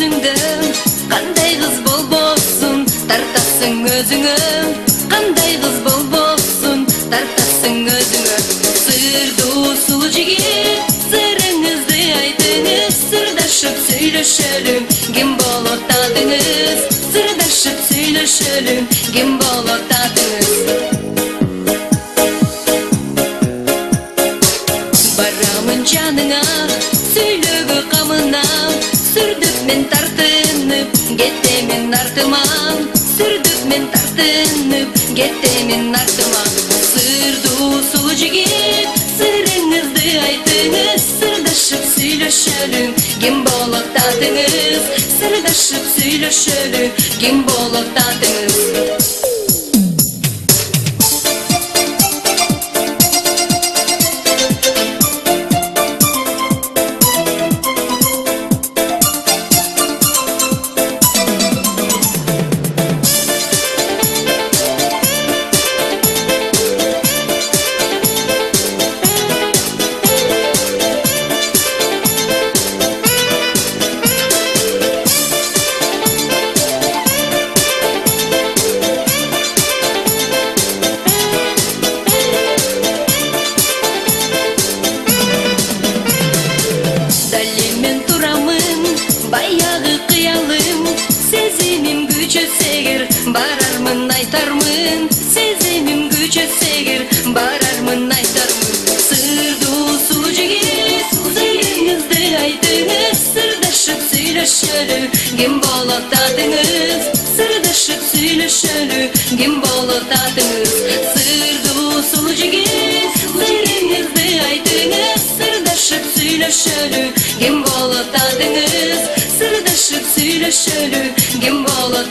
yüzüngde qanday kız bolbosun tartasың özüngө qanday kız bolbosun tartasың özüngө sırdu sulu jigit sırыңызды айтыңыз sırdaşıp söйлөшөлүм kim болот тадыңыз sırdaşıp söylöşölүm kim болот тадыңыз барамын жаныңа сөйлөгө камына сүрдүп мен тартынып кетемин артыма сүрдүп мен тартынып кетемин артыма сырдуу сулуу жигит сырыңызды айтыңыз сырдашып сүйлөшөлүм ким болот татыңыз сырдашып сүйлөшөлүм ким болот татыңыз баягы кыялым сезимим күчөсөгөр барармын айтармын сезимим күчөсөгөр барармын айтармын сырдуу сулуу жигит сырыңызды айтыңыз сырдашып сүйлөшөлүм ким болот татыңыз сырдашып сүйлөшөлүм ким болот татыңыз сырдуу сулуу жигит сырыңызды айтыңыз сырдашып сүйлөшөлүм ким болот татыңыз sırdaşıp söyleşölüm kim bolot